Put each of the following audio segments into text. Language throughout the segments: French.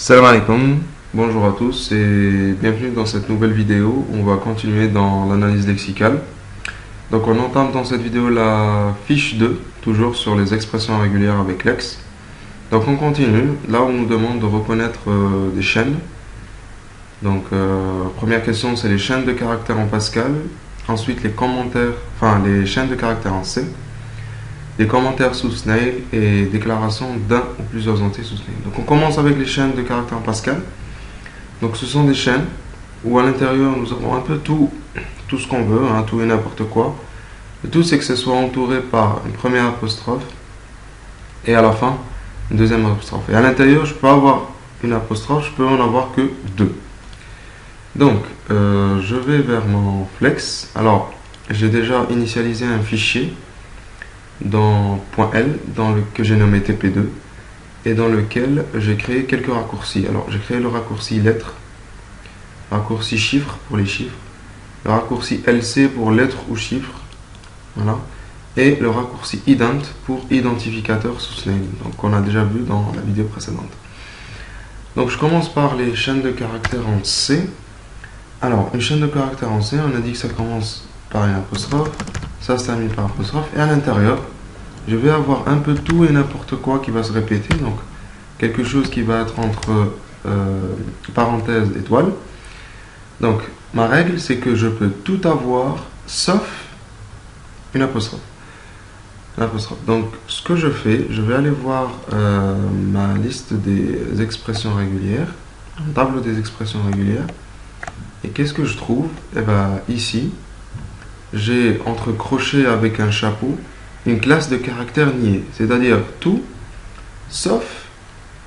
Salam alaikum, bonjour à tous et bienvenue dans cette nouvelle vidéo où on va continuer dans l'analyse lexicale. Donc on entame dans cette vidéo la fiche 2, toujours sur les expressions régulières avec lex. Donc on continue, là on nous demande de reconnaître des chaînes. Donc première question, c'est les chaînes de caractères en Pascal, ensuite les commentaires, enfin les chaînes de caractères en C, les commentaires sous Snail et déclaration d'un ou plusieurs entités sous Snail. Donc on commence avec les chaînes de caractères en Pascal. Donc ce sont des chaînes où à l'intérieur nous avons un peu tout ce qu'on veut, tout et n'importe quoi. Le tout c'est que ce soit entouré par une première apostrophe et à la fin une deuxième apostrophe. Et à l'intérieur je peux avoir une apostrophe, je peux en avoir que deux. Donc je vais vers mon flex. Alors j'ai déjà initialisé un fichier dans .l que j'ai nommé TP2 et dans lequel j'ai créé quelques raccourcis. Alors j'ai créé le raccourci lettres, raccourci chiffres pour les chiffres, le raccourci LC pour lettres ou chiffres, voilà, et le raccourci ident pour identificateur sous Snail, donc on a déjà vu dans la vidéo précédente. Donc je commence par les chaînes de caractères en C. Alors une chaîne de caractères en C, on a dit que ça commence par une apostrophe, ça se termine par apostrophe, et à l'intérieur je vais avoir un peu tout et n'importe quoi qui va se répéter, donc quelque chose qui va être entre parenthèses étoiles. Donc ma règle c'est que je peux tout avoir sauf une apostrophe. Donc ce que je fais, je vais aller voir ma liste des expressions régulières, un tableau des expressions régulières, et qu'est-ce que je trouve? Et bien ici j'ai entre crochets avec un chapeau une classe de caractères niés, c'est-à-dire tout sauf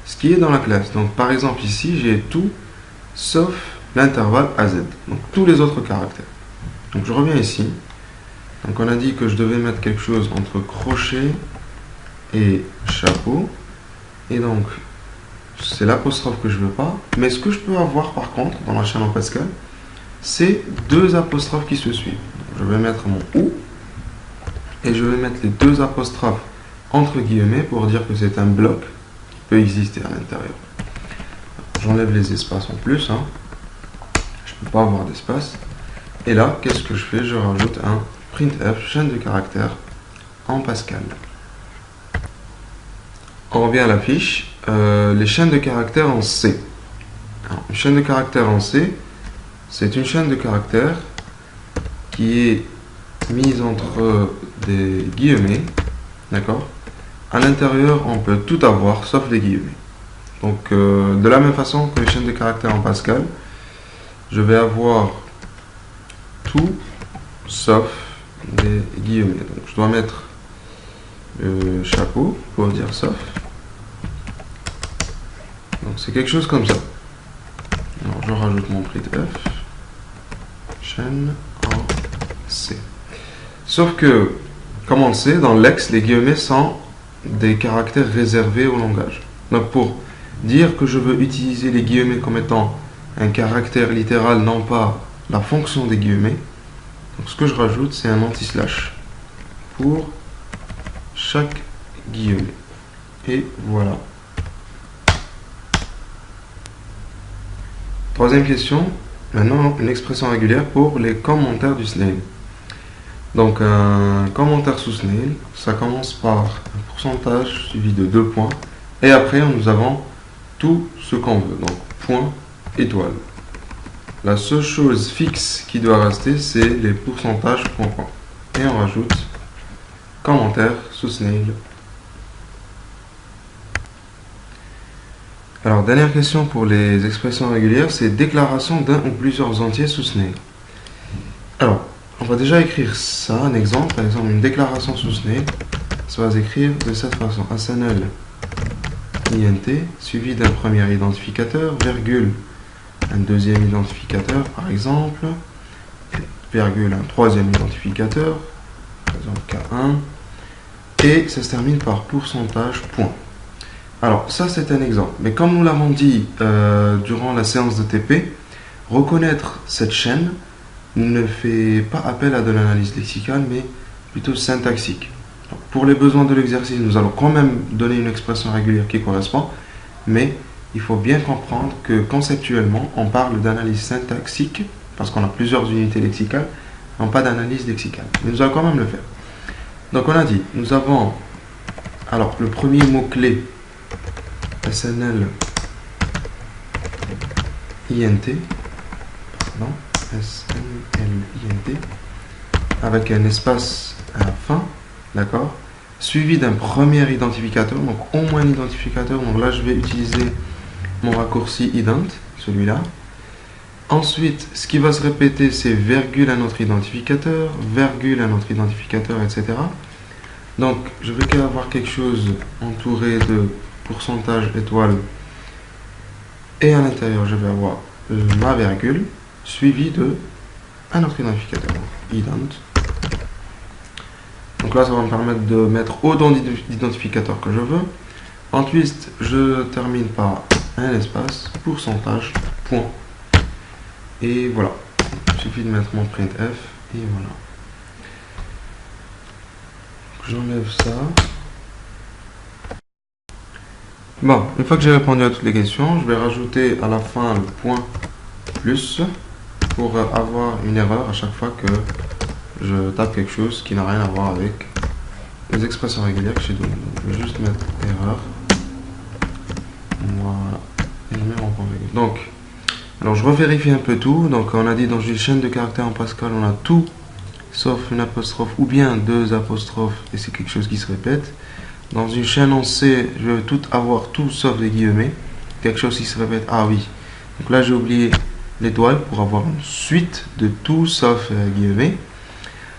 ce qui est dans la classe. Donc par exemple ici j'ai tout sauf l'intervalle AZ, donc tous les autres caractères. Donc je reviens ici, donc on a dit que je devais mettre quelque chose entre crochet et chapeau, et donc c'est l'apostrophe que je veux pas, mais ce que je peux avoir par contre dans la chaîne en Pascal, c'est deux apostrophes qui se suivent. Donc, je vais mettre mon OU et je vais mettre les deux apostrophes entre guillemets pour dire que c'est un bloc qui peut exister à l'intérieur. J'enlève les espaces en plus, je ne peux pas avoir d'espace. Et là, qu'est-ce que je fais? Je rajoute un printf, chaîne de caractères en Pascal. On revient à la fiche, les chaînes de caractères en C. Alors, une chaîne de caractères en C, c'est une chaîne de caractères qui est mise entre des guillemets, d'accord? À l'intérieur, on peut tout avoir sauf des guillemets. Donc, de la même façon que les chaînes de caractères en Pascal, je vais avoir tout sauf des guillemets. Donc, je dois mettre le chapeau pour dire sauf. Donc, c'est quelque chose comme ça. Alors, je rajoute mon printf, chaîne en C. Sauf que, comme on le sait, dans lex, les guillemets sont des caractères réservés au langage. Donc pour dire que je veux utiliser les guillemets comme étant un caractère littéral, non pas la fonction des guillemets, donc ce que je rajoute, c'est un anti-slash pour chaque guillemet. Et voilà. Troisième question, maintenant une expression régulière pour les commentaires du Snail. Donc un commentaire sous Snail, ça commence par un pourcentage suivi de 2 points. Et après nous avons tout ce qu'on veut. Donc point, étoile. La seule chose fixe qui doit rester, c'est les pourcentages point point. Et on rajoute commentaire sous Snail. Alors dernière question pour les expressions régulières, c'est déclaration d'un ou plusieurs entiers sous Snail. Alors on va déjà écrire ça, un exemple, par exemple une déclaration sous Snail, ça va s'écrire de cette façon, SNL INT, suivi d'un premier identificateur, virgule, un deuxième identificateur par exemple, virgule, un troisième identificateur, par exemple K1, et ça se termine par pourcentage point. Alors ça c'est un exemple, mais comme nous l'avons dit durant la séance de TP, reconnaître cette chaîne ne fait pas appel à de l'analyse lexicale, mais plutôt syntaxique. Donc, pour les besoins de l'exercice, nous allons quand même donner une expression régulière qui correspond, mais il faut bien comprendre que conceptuellement, on parle d'analyse syntaxique, parce qu'on a plusieurs unités lexicales, non pas d'analyse lexicale. Mais nous allons quand même le faire. Donc on a dit, nous avons, alors le premier mot-clé, SNL INT, pardon, SNL INT, avec un espace à la fin, d'accord, suivi d'un premier identificateur, donc au moins un identificateur. Donc là, je vais utiliser mon raccourci ident, celui-là. Ensuite, ce qui va se répéter, c'est virgule un autre identificateur, virgule un autre identificateur, etc. Donc, je vais avoir quelque chose entouré de pourcentage étoile. Et à l'intérieur, je vais avoir ma virgule, suivi de un autre identificateur, ident. Donc là, ça va me permettre de mettre autant d'identificateurs que je veux. Ensuite, je termine par un espace, pourcentage, point. Et voilà. Il suffit de mettre mon printf et voilà. J'enlève ça. Bon, une fois que j'ai répondu à toutes les questions, je vais rajouter à la fin le point plus pour avoir une erreur à chaque fois que je tape quelque chose qui n'a rien à voir avec les expressions régulières que j'ai données. Je vais juste mettre erreur. Voilà. Et je mets mon point virgule. Donc, alors je revérifie un peu tout. Donc on a dit dans une chaîne de caractères en Pascal, on a tout sauf une apostrophe ou bien deux apostrophes et c'est quelque chose qui se répète. Dans une chaîne en C, je vais tout avoir tout sauf des guillemets. Quelque chose qui se répète. Ah oui. Donc là j'ai oublié l'étoile pour avoir une suite de tout sauf guillemets.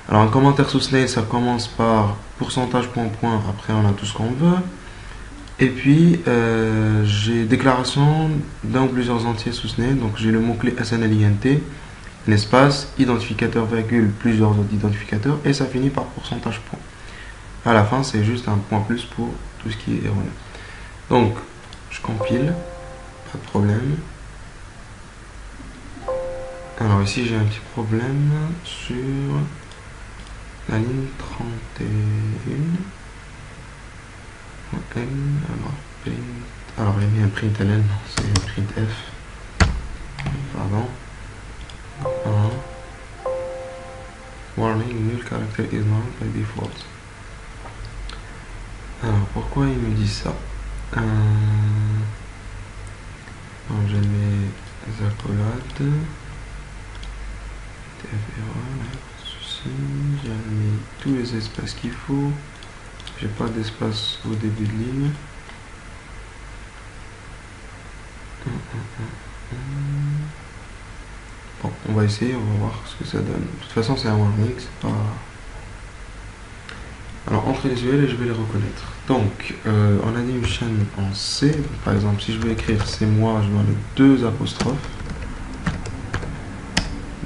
Alors un commentaire sous snail, ça commence par pourcentage point point, après on a tout ce qu'on veut. Et puis j'ai déclaration d'un ou plusieurs entiers sous snail, donc j'ai le mot-clé SNLINT, un espace, identificateur, virgule, plusieurs autres identificateurs, et ça finit par pourcentage point. À la fin, c'est juste un point plus pour tout ce qui est erroné. Donc, je compile, pas de problème. Alors ici, j'ai un petit problème sur la ligne 31. Alors, j'ai mis un println, non, c'est un printf. Pardon. Warning, null character is not by default. Alors, pourquoi il me dit ça? Alors, je mets accolades. J'ai mis tous les espaces qu'il faut. J'ai pas d'espace au début de ligne. Bon, on va essayer, on va voir ce que ça donne. De toute façon, c'est un warning, c'est pas... Alors, entre les UL, je vais les reconnaître. Donc, on a dit une chaîne en C. Donc, par exemple, si je veux écrire c'est moi, je vais mettre deux apostrophes.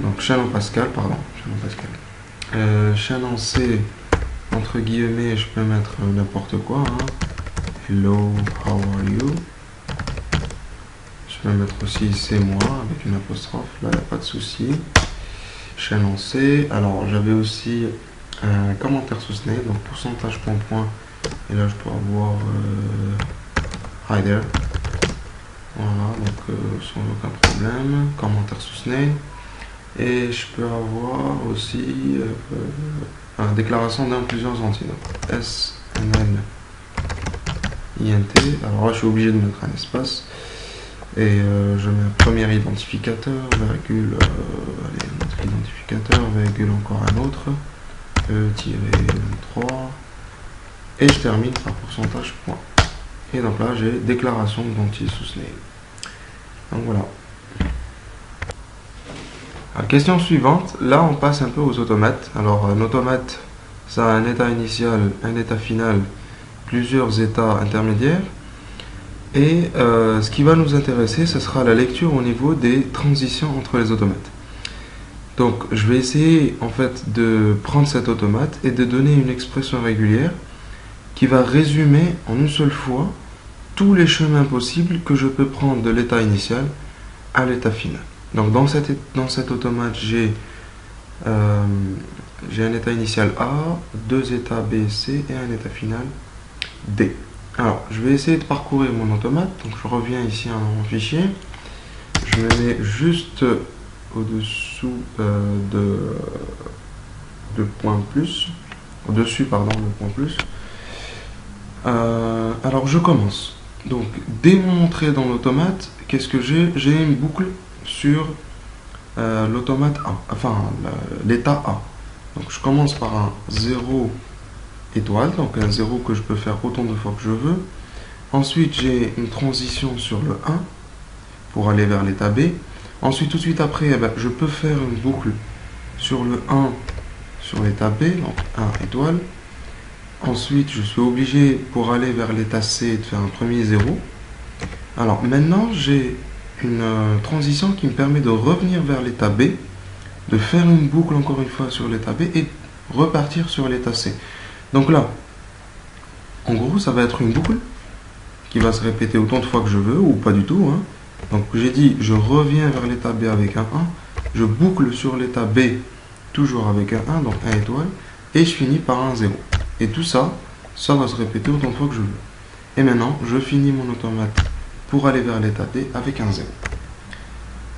Donc, chaîne en Pascal, pardon. Chaîne en Pascal. Chaîne en C, entre guillemets, je peux mettre n'importe quoi. Hein. Hello, how are you? Je peux mettre aussi c'est moi avec une apostrophe. Là, il n'y a pas de souci. Chaîne en C. Alors, j'avais aussi un commentaire sous snail, donc pourcentage point point. Et là, je peux avoir hi there. Voilà, donc sans aucun problème. Commentaire sous snail. Et je peux avoir aussi déclaration d'un ou plusieurs entiers. Donc SNL INT. Alors là, je suis obligé de mettre un espace. Et je mets un premier identificateur, virgule, allez, un autre identificateur, virgule encore un autre, E-3, et je termine par pourcentage point. Et donc là, j'ai déclaration d'entier sous snail. Donc voilà. Alors, question suivante, là on passe un peu aux automates. Alors un automate, ça a un état initial, un état final, plusieurs états intermédiaires. Et ce qui va nous intéresser, ce sera la lecture au niveau des transitions entre les automates. Donc je vais essayer en fait de prendre cet automate et de donner une expression régulière qui va résumer en une seule fois tous les chemins possibles que je peux prendre de l'état initial à l'état final. Donc dans cet automate, j'ai un état initial A, deux états B et C et un état final D. Alors, je vais essayer de parcourir mon automate. Donc, je reviens ici à mon fichier. Je me mets juste au-dessous de point plus. Au-dessus, pardon, de point plus. Alors, je commence. Donc, dès mon entrée dans l'automate, qu'est-ce que j'ai? J'ai une boucle sur l'automate A, enfin l'état A. Donc, je commence par un 0 étoile, donc un 0 que je peux faire autant de fois que je veux. Ensuite, j'ai une transition sur le 1 pour aller vers l'état B. Ensuite, tout de suite après, eh ben, je peux faire une boucle sur le 1 sur l'état B, donc 1 étoile. Ensuite, je suis obligé, pour aller vers l'état C, de faire un premier 0. Alors, maintenant, j'ai une transition qui me permet de revenir vers l'état B, de faire une boucle encore une fois sur l'état B et repartir sur l'état C. Donc là, en gros, ça va être une boucle qui va se répéter autant de fois que je veux, ou pas du tout, hein. Donc j'ai dit, je reviens vers l'état B avec un 1, je boucle sur l'état B toujours avec un 1, donc 1 étoile, et je finis par un 0. Et tout ça, ça va se répéter autant de fois que je veux. Et maintenant, je finis mon automate pour aller vers l'état D avec un 0.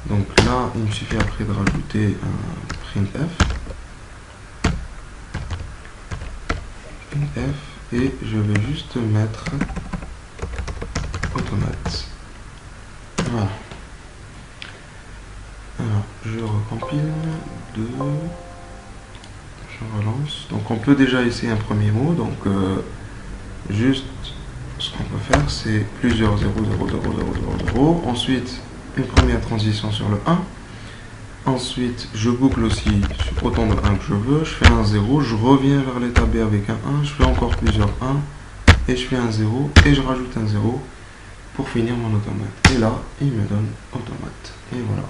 Donc là, il me suffit après de rajouter un printf. Et je vais juste mettre automate. Voilà. Alors, je recompile, je relance. Donc on peut déjà essayer un premier mot. Donc juste ce qu'on peut faire, c'est plusieurs 0, 0, 0, 0, 0, 0. Ensuite, une première transition sur le 1. Ensuite, je boucle aussi sur autant de 1 que je veux. Je fais un 0, je reviens vers l'état B avec un 1. Je fais encore plusieurs 1. Et je fais un 0. Et je rajoute un 0 pour finir mon automate. Et là, il me donne automate. Et voilà.